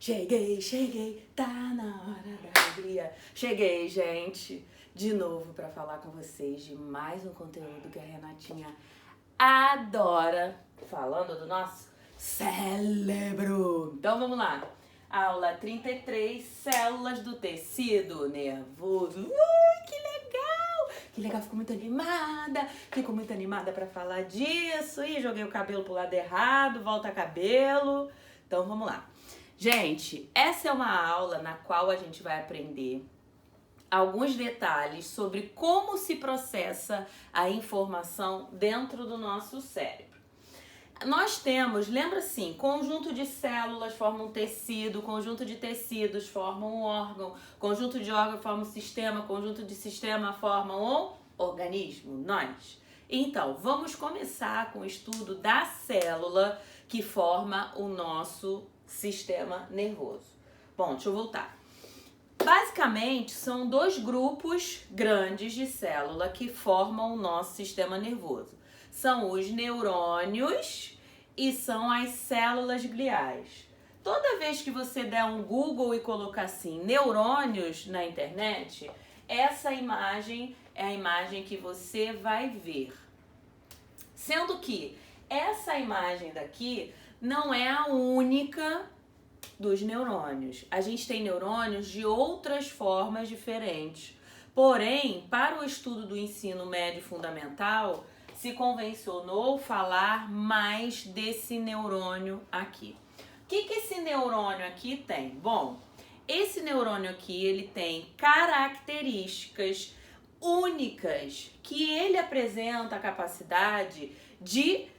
Cheguei, tá na hora da alegria. Cheguei, gente, de novo pra falar com vocês de mais um conteúdo que a Renatinha adora, falando do nosso cérebro. Então vamos lá. Aula 33, células do tecido nervoso. Que legal! Que legal, fico muito animada pra falar disso. Ih, joguei o cabelo pro lado errado, volta cabelo. Então vamos lá. Gente, essa é uma aula na qual a gente vai aprender alguns detalhes sobre como se processa a informação dentro do nosso cérebro. Nós temos, lembra assim, conjunto de células forma um tecido, conjunto de tecidos forma um órgão, conjunto de órgão forma um sistema, conjunto de sistema forma um organismo, nós. Então, vamos começar com o estudo da célula que forma o nosso sistema nervoso. Bom, deixa eu voltar. Basicamente, são dois grupos grandes de célula que formam o nosso sistema nervoso. São os neurônios e são as células gliais. Toda vez que você der um Google e colocar assim, neurônios na internet, essa imagem é a imagem que você vai ver. Sendo que essa imagem daqui não é a única dos neurônios. A gente tem neurônios de outras formas diferentes. Porém, para o estudo do ensino médio fundamental, se convencionou falar mais desse neurônio aqui. O que esse neurônio aqui tem? Bom, esse neurônio aqui, ele tem características únicas que ele apresenta a capacidade de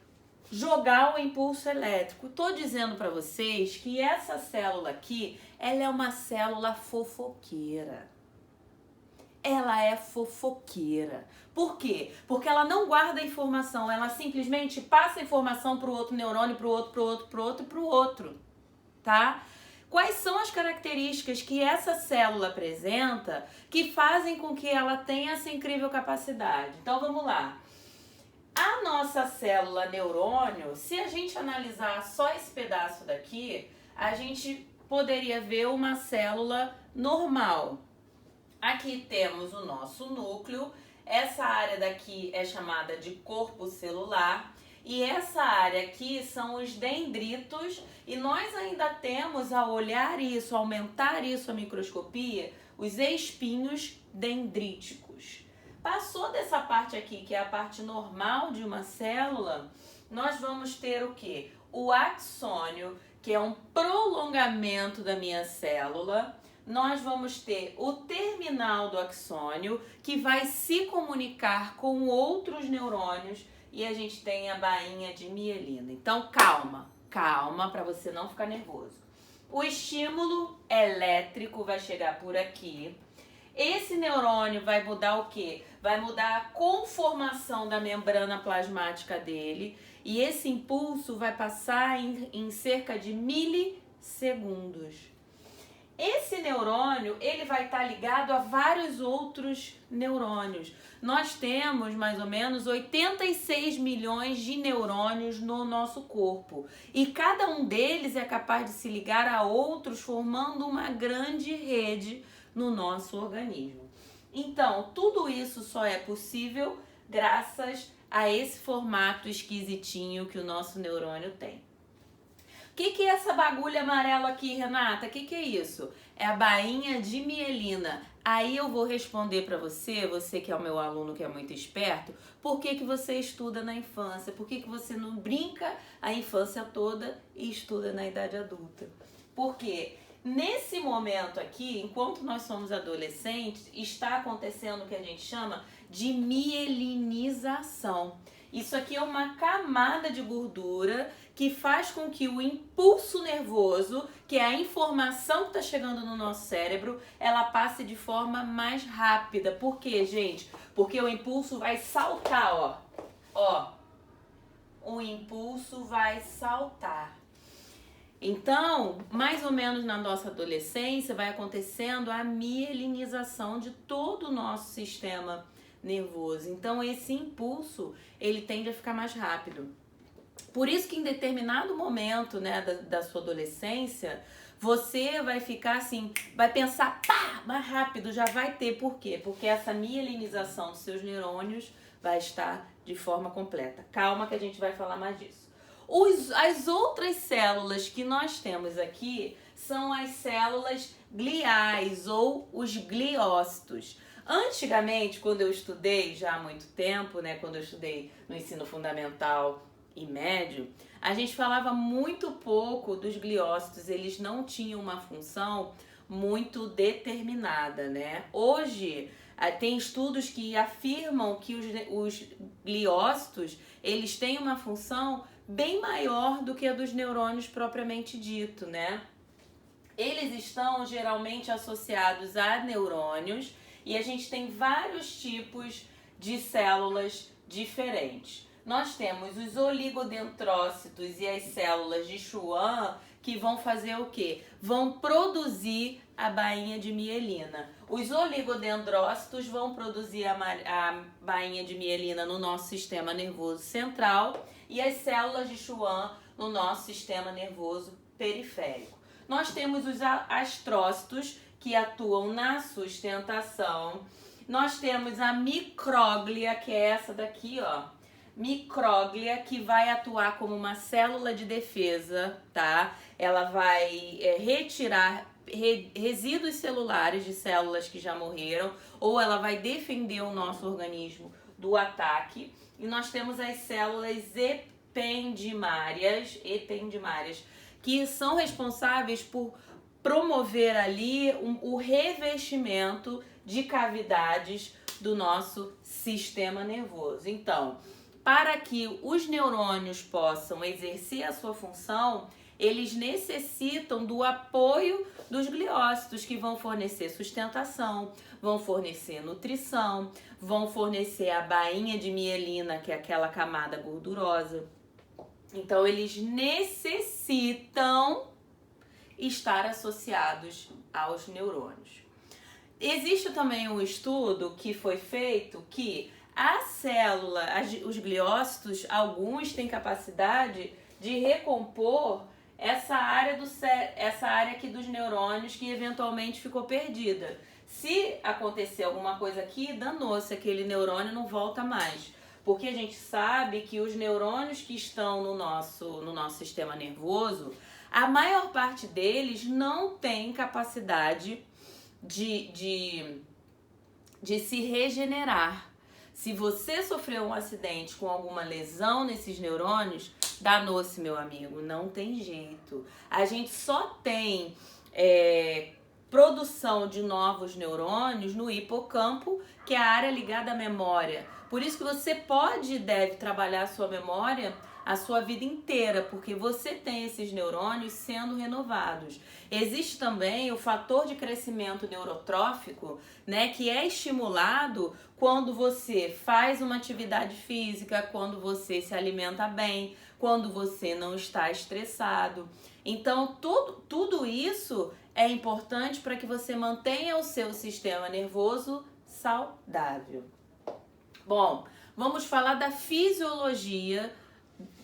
jogar o impulso elétrico. Tô dizendo para vocês que essa célula aqui, ela é uma célula fofoqueira. Ela é fofoqueira. Por quê? Porque ela não guarda informação, ela simplesmente passa a informação para o outro neurônio, para o outro, tá? Quais são as características que essa célula apresenta que fazem com que ela tenha essa incrível capacidade? Então vamos lá. A nossa célula neurônio, se a gente analisar só esse pedaço daqui, a gente poderia ver uma célula normal. Aqui temos o nosso núcleo, essa área daqui é chamada de corpo celular e essa área aqui são os dendritos e nós ainda temos, ao olhar isso, aumentar isso a microscopia, os espinhos dendríticos. Passou dessa parte aqui, que é a parte normal de uma célula, nós vamos ter o quê? O axônio, que é um prolongamento da minha célula. Nós vamos ter o terminal do axônio, que vai se comunicar com outros neurônios, e a gente tem a bainha de mielina. Então, calma para você não ficar nervoso. O estímulo elétrico vai chegar por aqui. Esse neurônio vai mudar o quê? Vai mudar a conformação da membrana plasmática dele e esse impulso vai passar em cerca de milissegundos. Esse neurônio, ele vai estar ligado a vários outros neurônios. Nós temos mais ou menos 86 milhões de neurônios no nosso corpo e cada um deles é capaz de se ligar a outros formando uma grande rede no nosso organismo. Então, tudo isso só é possível graças a esse formato esquisitinho que o nosso neurônio tem. O que é essa bagulha amarela aqui, Renata? O que é isso? É a bainha de mielina. Aí eu vou responder para você, você que é o meu aluno que é muito esperto, por que você estuda na infância? Por que você não brinca a infância toda e estuda na idade adulta? Por quê? Nesse momento aqui, enquanto nós somos adolescentes, está acontecendo o que a gente chama de mielinização. Isso aqui é uma camada de gordura que faz com que o impulso nervoso, que é a informação que está chegando no nosso cérebro, ela passe de forma mais rápida. Por quê, gente? Porque o impulso vai saltar, ó. O impulso vai saltar. Então, mais ou menos na nossa adolescência, vai acontecendo a mielinização de todo o nosso sistema nervoso. Então, esse impulso, ele tende a ficar mais rápido. Por isso que em determinado momento, né, da sua adolescência, você vai ficar assim, vai pensar, pá, mais rápido, já vai ter. Por quê? Porque essa mielinização dos seus neurônios vai estar de forma completa. Calma que a gente vai falar mais disso. As outras células que nós temos aqui são as células gliais ou os gliócitos. Antigamente, quando eu estudei, já há muito tempo, né, quando eu estudei no ensino fundamental e médio, a gente falava muito pouco dos gliócitos, eles não tinham uma função muito determinada, né? Hoje, tem estudos que afirmam que os gliócitos, eles têm uma função bem maior do que a dos neurônios propriamente dito, né? Eles estão geralmente associados a neurônios e a gente tem vários tipos de células diferentes. Nós temos os oligodendrócitos e as células de Schwann que vão fazer o quê? Vão produzir a bainha de mielina. Os oligodendrócitos vão produzir a bainha de mielina no nosso sistema nervoso central e as células de Schwann no nosso sistema nervoso periférico. Nós temos os astrócitos que atuam na sustentação. Nós temos a micróglia, que é essa daqui, ó. Micróglia, que vai atuar como uma célula de defesa, tá? Ela vai retirar resíduos celulares de células que já morreram, ou ela vai defender o nosso organismo do ataque. E nós temos as células ependimárias, que são responsáveis por promover ali o revestimento de cavidades do nosso sistema nervoso. Então, para que os neurônios possam exercer a sua função, eles necessitam do apoio dos gliócitos, que vão fornecer sustentação, vão fornecer nutrição, vão fornecer a bainha de mielina, que é aquela camada gordurosa. Então, eles necessitam estar associados aos neurônios. Existe também um estudo que foi feito que a célula, os gliócitos, alguns têm capacidade de recompor essa área aqui dos neurônios que eventualmente ficou perdida. Se acontecer alguma coisa aqui, danou-se, aquele neurônio não volta mais. Porque a gente sabe que os neurônios que estão no nosso sistema nervoso, a maior parte deles não tem capacidade de se regenerar. Se você sofreu um acidente com alguma lesão nesses neurônios, danou-se, meu amigo, não tem jeito. A gente só tem produção de novos neurônios no hipocampo, que é a área ligada à memória. Por isso que você pode e deve trabalhar a sua memória a sua vida inteira, porque você tem esses neurônios sendo renovados. Existe também o fator de crescimento neurotrófico, né, que é estimulado quando você faz uma atividade física, quando você se alimenta bem, quando você não está estressado. Então, tudo isso é importante para que você mantenha o seu sistema nervoso saudável. Bom, vamos falar da fisiologia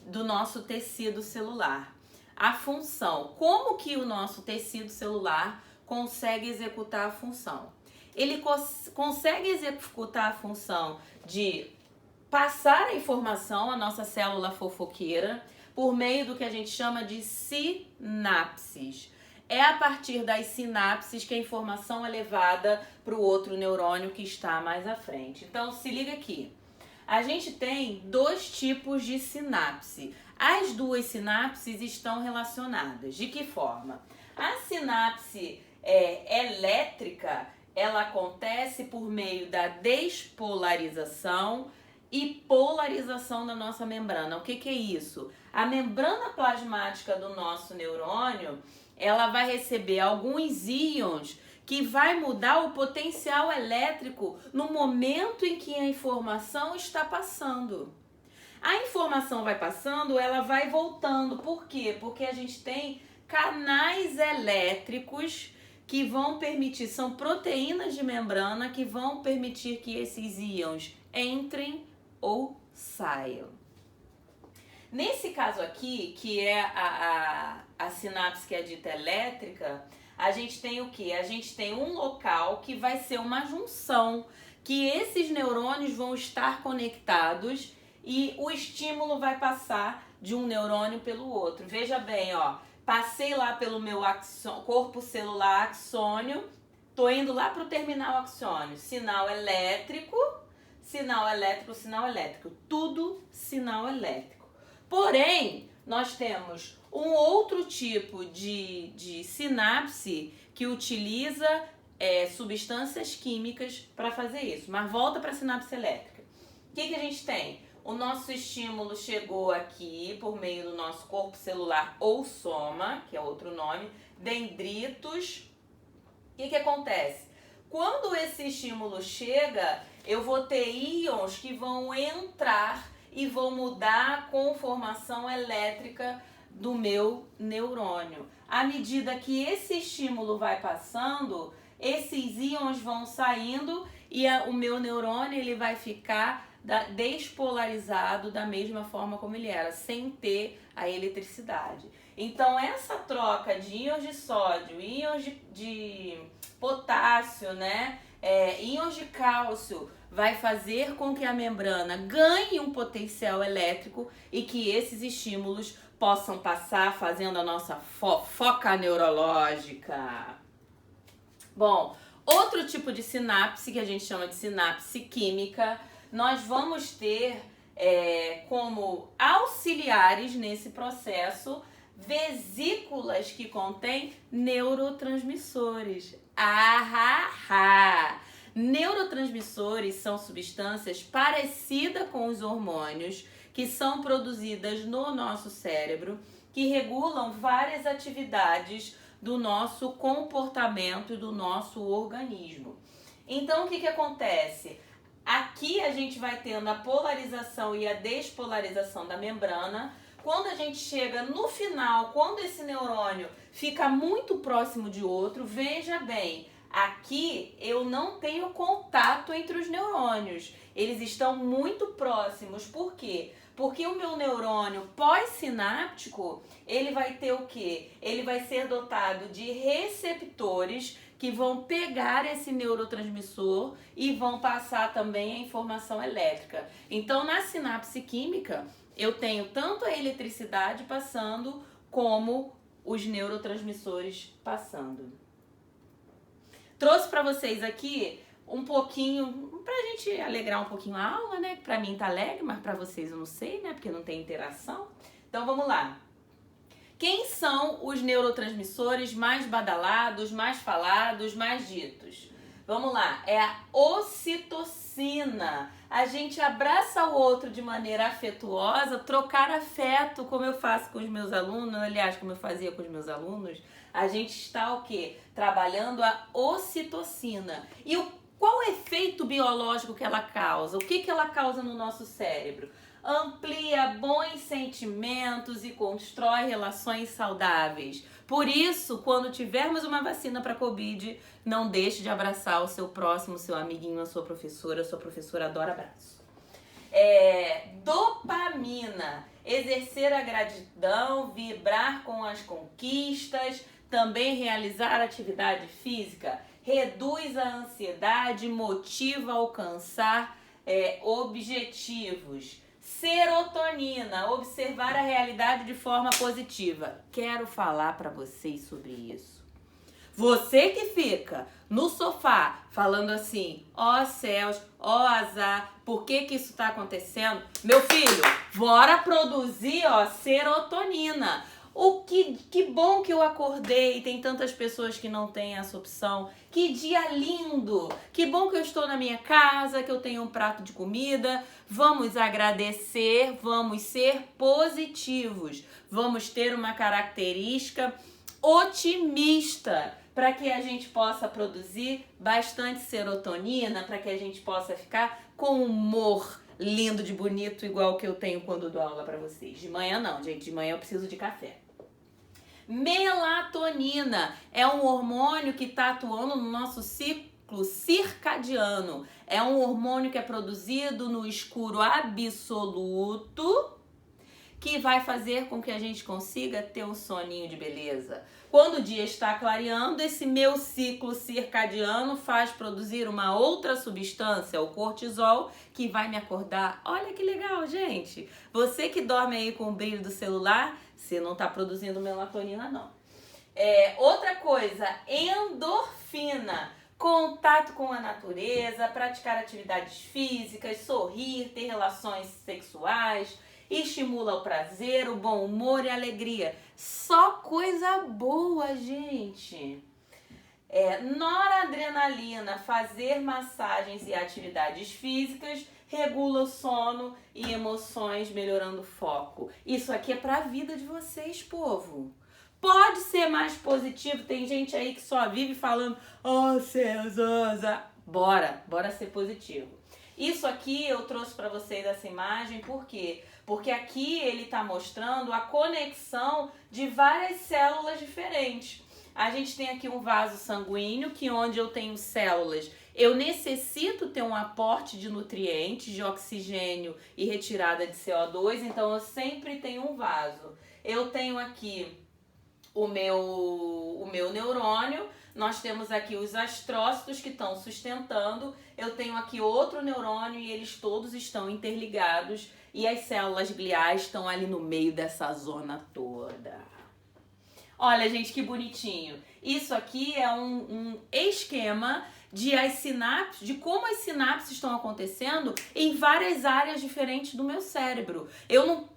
do nosso tecido celular. A função, como que o nosso tecido celular consegue executar a função? Ele consegue executar a função de passar a informação à nossa célula fofoqueira por meio do que a gente chama de sinapses. É a partir das sinapses que a informação é levada para o outro neurônio que está mais à frente. Então, se liga aqui. A gente tem dois tipos de sinapse. As duas sinapses estão relacionadas. De que forma? A sinapse elétrica, ela acontece por meio da despolarização e polarização da nossa membrana. O que é isso? A membrana plasmática do nosso neurônio, ela vai receber alguns íons que vai mudar o potencial elétrico no momento em que a informação está passando. A informação vai passando, ela vai voltando. Por quê? Porque a gente tem canais elétricos que vão permitir, são proteínas de membrana que vão permitir que esses íons entrem ou saiam. Nesse caso aqui, que é a sinapse que é dita elétrica, a gente tem o quê? A gente tem um local que vai ser uma junção, que esses neurônios vão estar conectados e o estímulo vai passar de um neurônio pelo outro. Veja bem, ó, passei lá pelo meu corpo celular axônio, tô indo lá para o terminal axônio, sinal elétrico, sinal elétrico, sinal elétrico, tudo sinal elétrico. Porém, nós temos um outro tipo de sinapse que utiliza substâncias químicas para fazer isso. Mas volta para a sinapse elétrica. O que a gente tem? O nosso estímulo chegou aqui por meio do nosso corpo celular ou soma, que é outro nome, dendritos. O que acontece? Quando esse estímulo chega, eu vou ter íons que vão entrar e vão mudar a conformação elétrica do meu neurônio. À medida que esse estímulo vai passando, esses íons vão saindo e o meu neurônio ele vai ficar despolarizado da mesma forma como ele era, sem ter a eletricidade. Então essa troca de íons de sódio, íons de potássio, né, íons de cálcio, vai fazer com que a membrana ganhe um potencial elétrico e que esses estímulos possam passar fazendo a nossa fofoca neurológica. Bom, outro tipo de sinapse que a gente chama de sinapse química, nós vamos ter como auxiliares nesse processo vesículas que contêm neurotransmissores. Neurotransmissores são substâncias parecidas com os hormônios que são produzidas no nosso cérebro, que regulam várias atividades do nosso comportamento e do nosso organismo. Então, o que acontece? Aqui a gente vai tendo a polarização e a despolarização da membrana. Quando a gente chega no final, quando esse neurônio fica muito próximo de outro, veja bem, aqui eu não tenho contato entre os neurônios. Eles estão muito próximos. Por quê? Porque o meu neurônio pós-sináptico, ele vai ter o quê? Ele vai ser dotado de receptores que vão pegar esse neurotransmissor e vão passar também a informação elétrica. Então, na sinapse química, eu tenho tanto a eletricidade passando como os neurotransmissores passando. Trouxe para vocês aqui um pouquinho, pra gente alegrar um pouquinho a aula, né? Pra mim tá alegre, mas pra vocês eu não sei, né? Porque não tem interação. Então vamos lá. Quem são os neurotransmissores mais badalados, mais falados, mais ditos? Vamos lá, é a ocitocina. A gente abraça o outro de maneira afetuosa, trocar afeto, como eu faço com os meus alunos, aliás, como eu fazia com os meus alunos. A gente está o quê? Trabalhando a ocitocina. E qual o efeito biológico que ela causa? O que ela causa no nosso cérebro? Amplia bons sentimentos e constrói relações saudáveis. Por isso, quando tivermos uma vacina para Covid, não deixe de abraçar o seu próximo, seu amiguinho, a sua professora adora abraço. Dopamina, exercer a gratidão, vibrar com as conquistas, também realizar atividade física, reduz a ansiedade, motiva a alcançar objetivos. Serotonina, observar a realidade de forma positiva. Quero falar para vocês sobre isso. Você que fica no sofá falando assim, ó céus, ó azar, por que isso tá acontecendo? Meu filho, bora produzir serotonina. Que bom que eu acordei, tem tantas pessoas que não têm essa opção. Que dia lindo! Que bom que eu estou na minha casa, que eu tenho um prato de comida. Vamos agradecer, vamos ser positivos. Vamos ter uma característica otimista para que a gente possa produzir bastante serotonina, para que a gente possa ficar com humor lindo de bonito, igual que eu tenho quando dou aula para vocês. De manhã não, gente, de manhã eu preciso de café. Melatonina é um hormônio que está atuando no nosso ciclo circadiano. É um hormônio que é produzido no escuro absoluto, que vai fazer com que a gente consiga ter um soninho de beleza. Quando o dia está clareando, esse meu ciclo circadiano faz produzir uma outra substância, o cortisol, que vai me acordar. Olha que legal, gente! Você que dorme aí com o brilho do celular, você não está produzindo melatonina, não. Outra coisa, endorfina. Contato com a natureza, praticar atividades físicas, sorrir, ter relações sexuais, estimula o prazer, o bom humor e a alegria. Só coisa boa, gente. Noradrenalina, fazer massagens e atividades físicas, regula o sono e emoções, melhorando o foco. Isso aqui é pra vida de vocês, povo. Pode ser mais positivo, tem gente aí que só vive falando, César. Bora ser positivo. Isso aqui eu trouxe para vocês essa imagem, por quê? Porque aqui ele está mostrando a conexão de várias células diferentes. A gente tem aqui um vaso sanguíneo, que onde eu tenho células, eu necessito ter um aporte de nutrientes, de oxigênio e retirada de CO2, então eu sempre tenho um vaso. Eu tenho aqui o meu neurônio, nós temos aqui os astrócitos que estão sustentando, eu tenho aqui outro neurônio e eles todos estão interligados e as células gliais estão ali no meio dessa zona toda. Olha, gente, que bonitinho. Isso aqui é um esquema de as sinapses, de como as sinapses estão acontecendo em várias áreas diferentes do meu cérebro.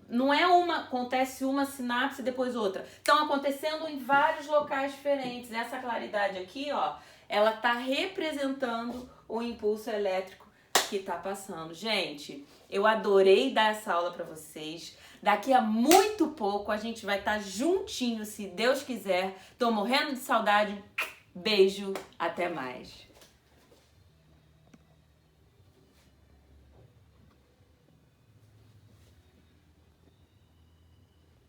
Não é acontece uma sinapse e depois outra. Estão acontecendo em vários locais diferentes. Essa claridade aqui, ó, ela tá representando o impulso elétrico que tá passando. Gente, eu adorei dar essa aula para vocês. Daqui a muito pouco a gente vai estar juntinho, se Deus quiser. Tô morrendo de saudade. Beijo, até mais.